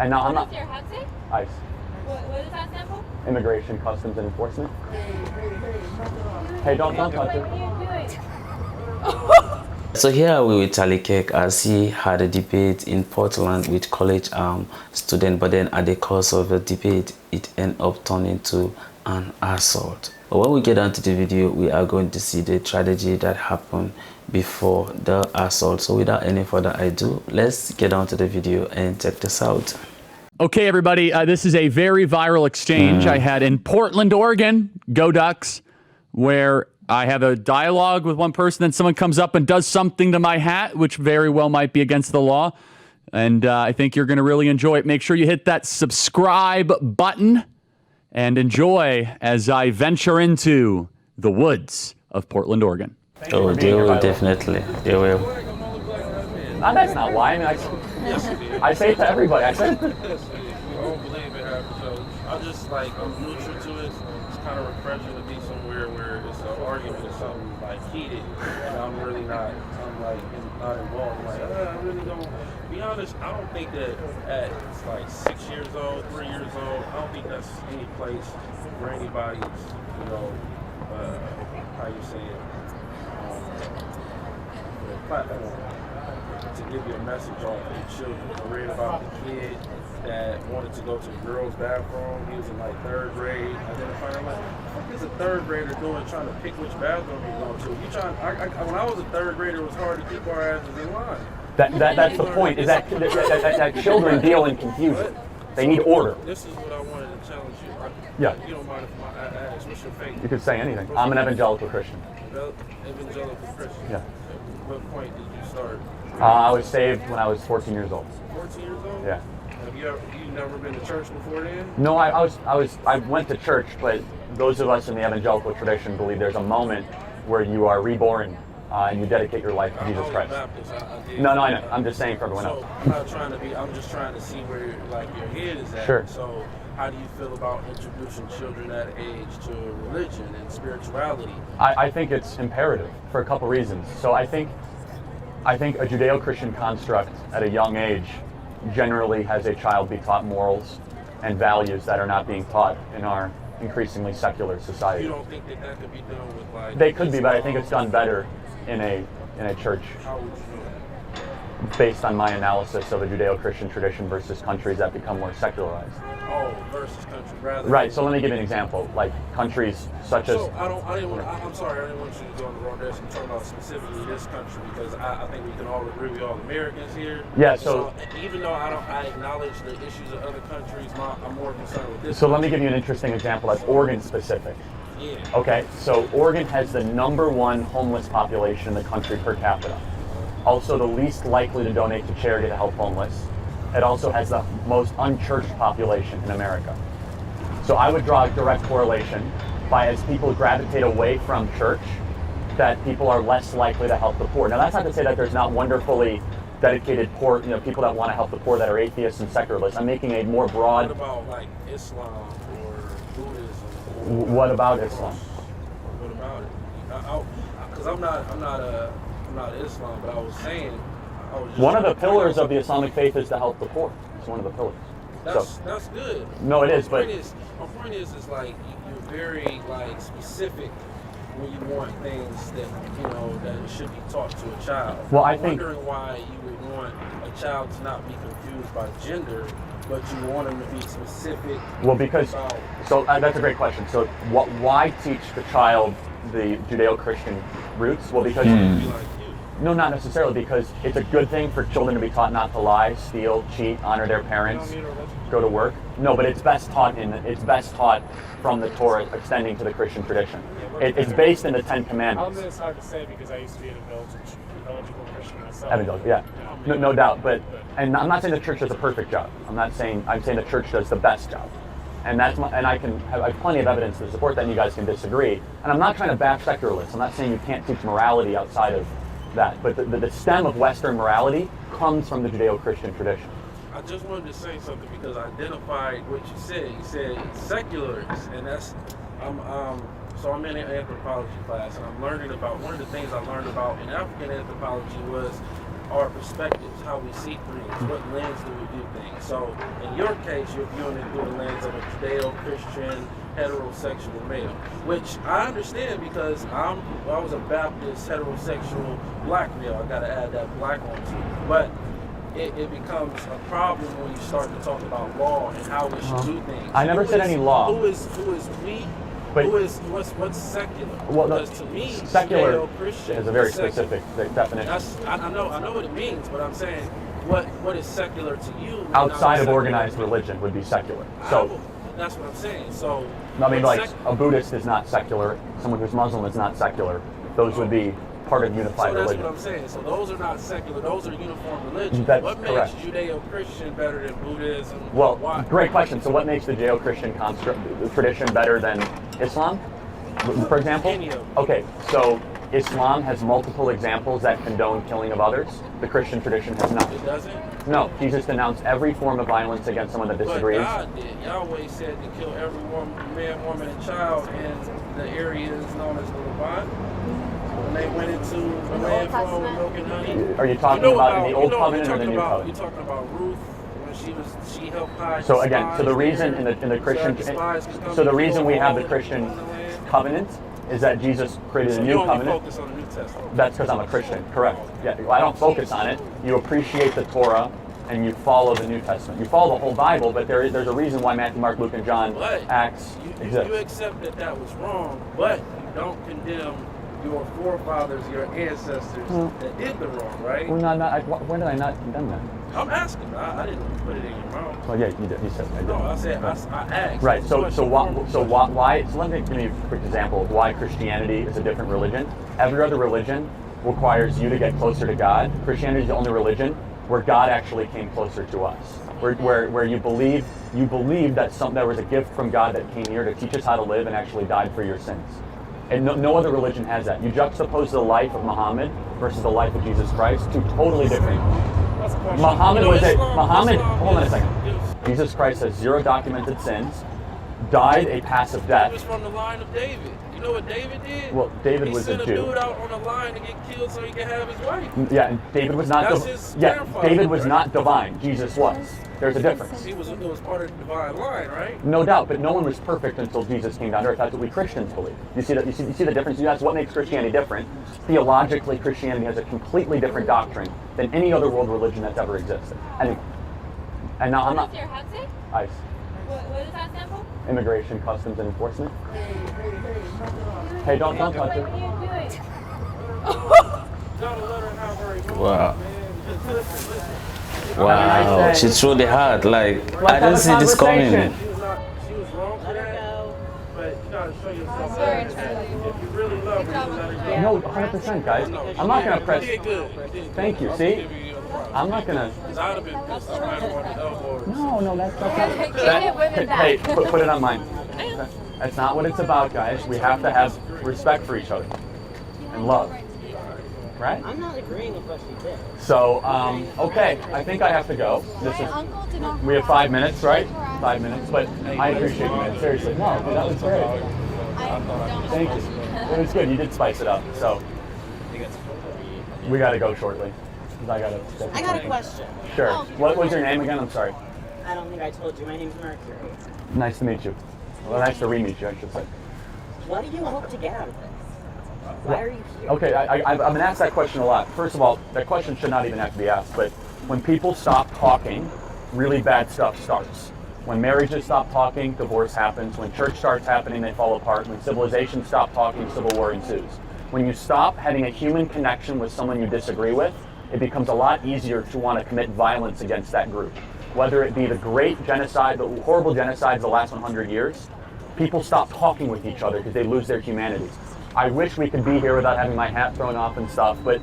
And now I'm not. What does your hat say? ICE. What does that stand for? Immigration, Customs, and Enforcement. Hey, don't touch it. What are you doing? So here we with Charlie Kirk as he had a debate in Portland with college student, but then at the course of the debate it ended up turning to an assault. But when we get down to the video, we are going to see the tragedy that happened before the assault. So without any further ado, let's get down to the video and check this out. Okay, everybody, this is a very viral exchange I had in Portland, Oregon, go Ducks, where I have a dialogue with one person, then someone comes up and does something to my hat, which very well might be against the law. And I think you're going to really enjoy it. Make sure you hit that subscribe button and enjoy as I venture into the woods of Portland, Oregon. Oh, they will definitely. They will. That's not why. I mean, I say it to everybody. I say. I don't believe it happened, so I'm neutral to it. It's kind of refreshing to be somewhere where it's an argument or something heated, and I'm really not. Not involved. I really don't. Be honest, I don't think that at 6 years old, 3 years old, I don't think that's any place for anybody's, how you say it, platform to give you a message off to children. I read about the kid that wanted to go to the girls' bathroom. He was in third grade. I didn't find out what is a third grader doing trying to pick which bathroom he's going to? When I was a third grader, it was hard to keep our asses in line. That's the point. Is that children deal in confusion? They need order. This is what I wanted to challenge you. Yeah. You don't mind if I ask, what's your faith? You could say anything. I'm an evangelical Christian. Evangelical Christian? Yeah. What point did you start? I was saved when I was 14 years old. 14 years old? Yeah. Have you never been to church before then? No, I went to church, but those of us in the evangelical tradition believe there's a moment where you are reborn and you dedicate your life to Jesus Christ. Baptist, No, I know. I'm just saying for everyone else. I'm not trying to be. I'm just trying to see where your head is at. Sure. So, how do you feel about introducing children at age to religion and spirituality? I think it's imperative for a couple reasons. So I think a Judeo-Christian construct at a young age generally has a child be taught morals and values that are not being taught in our increasingly secular society. You don't think that could be done with They could be, but I think it's done better in a church. How would you do it? Based on my analysis of a Judeo-Christian tradition versus countries that become more secularized. Oh, versus country, rather. Right. So let me give you an example. Like countries such as. So I'm sorry, I didn't want you to go on the wrong direction. I'm talking about specifically this country because I think we can all agree, we all Americans here. Yeah. So even though I acknowledge the issues of other countries, I'm more concerned with this. So let me give you an interesting example that's Oregon specific. Yeah. Okay. So Oregon has the #1 homeless population in the country per capita. Also the least likely to donate to charity to help homeless. It also has the most unchurched population in America. So I would draw a direct correlation by as people gravitate away from church, that people are less likely to help the poor. Now that's not to say that there's not wonderfully dedicated poor, people that want to help the poor that are atheists and secularists. I'm making a more broad. What about Islam or Buddhism? What about Islam? What about it? Because I'm not Islam, but I was saying. One of the pillars of the Islamic faith is to help the poor. It's one of the pillars. That's good. No, it is, but my point is you're very specific when you want things that that should be taught to a child. Well, I'm wondering why you would want a child to not be confused by gender, but you want them to be specific. Well, because that's a great question. So, why teach the child the Judeo-Christian roots? Well, because. No, not necessarily, because it's a good thing for children to be taught not to lie, steal, cheat, honor their parents, go to work. No, but it's best taught from the Torah, extending to the Christian tradition. It's based in the Ten Commandments. It's hard to say because I used to be an evangelical Christian myself. Evangelical, yeah, no doubt. But I'm not saying the church does a perfect job. I'm saying the church does the best job. And I have plenty of evidence to support that, and you guys can disagree. And I'm not trying to bash secularists. I'm not saying you can't teach morality outside of that, but the stem of Western morality comes from the Judeo-Christian tradition. I just wanted to say something because I identified what you said. You said secularists, and that's so I'm in an anthropology class, and I'm learning about one of the things I learned about in African anthropology was our perspectives. how we see things, what lens do we view things. So in your case, you're viewing it through the lens of a Judeo-Christian heterosexual male, which I understand because I was a Baptist heterosexual black male. I gotta add that black one too. But it becomes a problem when you start to talk about law and how we should do things. I never said any law. Who is we? But What's secular? Well, because to me, secular Judeo-Christian is a very secular. specific definition. I know what it means, but I'm saying what is secular to you? Outside of organized religion would be secular. So that's what I'm saying. So I mean, like a Buddhist is not secular. Someone who's Muslim is not secular. Those would be part of unified that's religion. what I'm saying. So those are not secular. Those are uniform religions. That's what makes correct. Judeo-Christian better than Buddhism? Well, Why? great question. So what makes the Judeo-Christian tradition better than Islam, for example? Any of them. Okay, so Islam has multiple examples that condone killing of others. The Christian tradition has not. It doesn't. No, Jesus denounced every form of violence against someone that disagrees. But God did. Yahweh said to kill every man, woman, and child in the areas known as the Levant. When they went into the land flowing with milk and honey. Are you talking about in the Old Covenant or the New You're Covenant? talking about Ruth when she helped hide. So the again, so the spies reason there, in the Christian, so that the spies could come so the and reason kill we have all the Christian people in the land. covenant is that Jesus created So a you new only covenant. focus on the New Testament. That's because I'm a Christian, correct. Yeah, well, I don't focus on it. You appreciate the Torah and you follow the New Testament. You follow the whole Bible, but there's a reason why Matthew, Mark, Luke, and John, But Acts you exist. accept that was wrong, but you don't condemn your forefathers, your ancestors that did the wrong, right? When did I not condemn that? I'm asking. I didn't put it in your mouth. Well, yeah, you did. You said I did. No, I said I asked. Right. So Question. why? So let me give you a quick example of why Christianity is a different religion. Every other religion requires you to get closer to God. Christianity is the only religion where God actually came closer to us. Where you believe that there was a gift from God that came here to teach us how to live and actually died for your sins. And no other religion has that. You juxtapose the life of Muhammad versus the life of Jesus Christ, two totally different. That's a question. Muhammad You know, was a Islam- Muhammad. Islam Hold on a is- second. is- Jesus Christ has 0 documented sins, died a passive He death. was from the line of David. You know what David did? Well, David he was a sent Jew. dude out on a line to get killed so he could have his wife. Yeah, and David was not. That's his Yeah, grandfather, David was right? not divine. Jesus was. There's a difference. It was part of the divine line, right? No doubt, but no one was perfect until Jesus came down to earth. That's what we Christians believe. You see that? You see the difference? That's what makes Christianity different. Theologically, Christianity has a completely different doctrine than any other world religion that's ever existed. And now I'm What not. does your hat say? ICE, What does that stand for? Immigration, Customs, and Enforcement. Hey, don't touch What it. are you doing? Gotta let her have her emotions, Wow. man. Listen. Wow, I say? she threw the heart. Like, Let's I have didn't a see this coming. conversation. She was wrong for that, but you gotta show yourself Sorry, that Charlie. if you really love her, you let her go. No, 100%, guys. I'm not gonna press. You did good. You did good. Thank you. I'm See? giving you a props. I'm not gonna. 'Cause I'd have been pissed. I might have wanted to elbow her. No, that's not. Give it women back. Hey, put it on mine. That's not what it's about, guys. We have to have respect for each other and love, right? I'm not agreeing with what she did. So, okay, I think I have to go. This is. Uncle did not. We have 5 minutes, right? 5 minutes, but I appreciate you, man. Seriously, no, dude, that was great. Thank you. It was good. You did spice it up. So, we got to go shortly. 'Cause I I got a question. Sure. What was your name again? I'm sorry. I don't think I told you. My name's Mercury. Nice to meet you. Well, nice to re-meet you, I should say. What do you hope to get out of this? Why are you here? Okay, I've been asked that question a lot. First of all, that question should not even have to be asked, but when people stop talking, really bad stuff starts. When marriages stop talking, divorce happens. When church starts happening, they fall apart. When civilizations stop talking, civil war ensues. When you stop having a human connection with someone you disagree with, it becomes a lot easier to want to commit violence against that group. Whether it be the great genocide, the horrible genocides of the last 100 years, people stop talking with each other because they lose their humanity. I wish we could be here without having my hat thrown off and stuff, but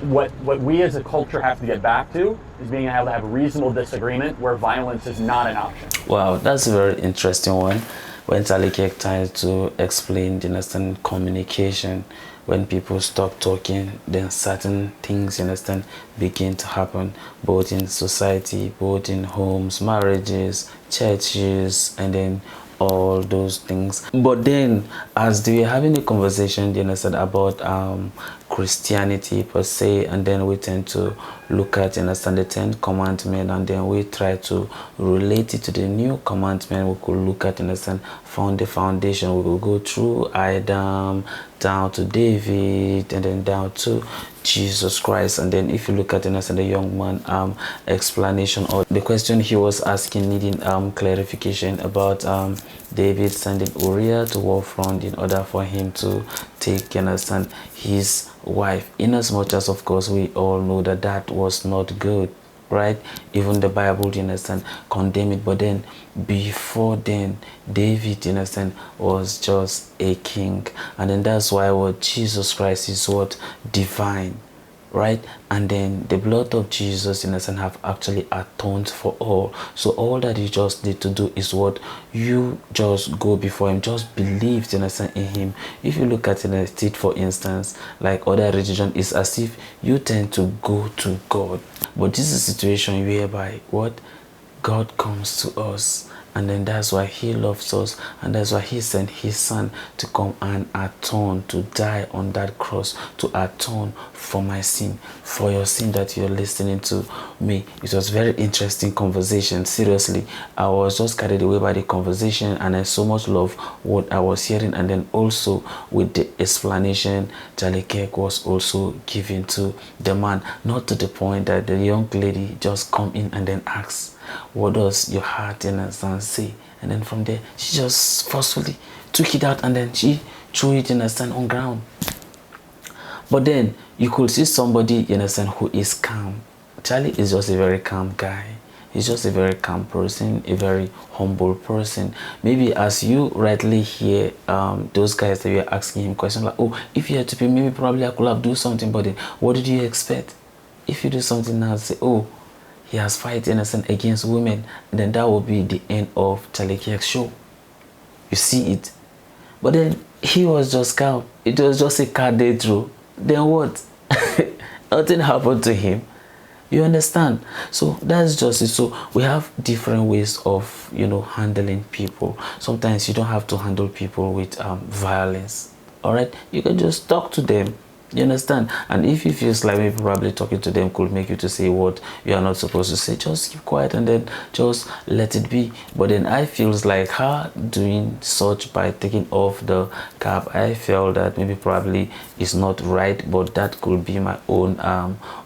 what we as a culture have to get back to is being able to have reasonable disagreement where violence is not an option. Wow, that's a very interesting one. When Charlie Kirk tried to explain the understand communication, when people stop talking, then certain things, you understand, begin to happen, both in society, both in homes, marriages, churches, and then all those things. But then, as they were having a conversation, you understand, about Christianity per se, and then we tend to look at, you understand, the 10 commandments, and then we try to relate it to the new commandment. We could look at, you understand, found the foundation. We will go through Adam down to David, and then down to Jesus Christ. And then if you look at, you understand, the young man explanation, or the question he was asking needing clarification about David sending Uriah to war front in order for him to take, you understand, his wife, in as much as, of course, we all know that that was not good, right? Even the Bible, you understand, condemn it. But then before then, David, you understand, was just a king, and then that's why what Jesus Christ is what divine, right? And then the blood of Jesus, in a sense, have actually atoned for all. So all that you just need to do is what you just go before him, just believe, in a sense, in him. If you look at it, for instance, like other religion, is as if you tend to go to God, but this is a situation whereby what God comes to us, and then that's why he loves us, and that's why he sent his son to come and atone, to die on that cross, to atone for my sin, for your sin that you're listening to me. It was very interesting conversation. Seriously, I was just carried away by the conversation, and I so much love what I was hearing. And then also with the explanation Charlie Kirk was also giving to the man, not to the point that the young lady just come in and then asks, what does your heart, in a sense, say? And then from there, she just forcefully took it out, and then she threw it, in a sense, on ground. But then you could see somebody, in a sense, who is calm. Charlie is just a very calm guy. He's just a very calm person, a very humble person. Maybe as you rightly hear those guys that were asking him questions like, oh, if you had to pay, maybe probably I could have do something, but then what did you expect? If you do something now, say, oh, he has fight, in a sense, against women, then that will be the end of Charlie Kirk's show. You see it. But then he was just calm. It was just a car day through. Then what? Nothing happened to him. You understand? So that's just it. So we have different ways of, handling people. Sometimes you don't have to handle people with violence. All right? You can just talk to them. You understand? And if you feel like maybe probably talking to them could make you to say what you are not supposed to say, just keep quiet and then just let it be. But then I feels like her doing such by taking off the cap, I felt that maybe probably is not right, but that could be my own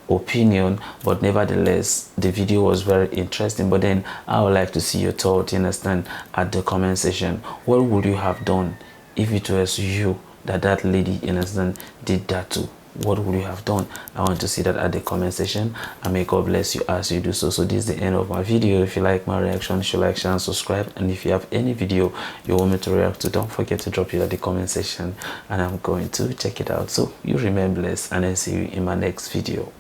opinion. But nevertheless, the video was very interesting. But then I would like to see your thought, you understand, at the comment section. What would you have done if it was you that lady, you understand, did that too? What would you have done? I want to see that at the comment section, and may God bless you as you do so. So this is the end of my video. If you like my reaction, you should like, share, and subscribe. And if you have any video you want me to react to, don't forget to drop it at the comment section, and I'm going to check it out. So you remain blessed, and I see you in my next video.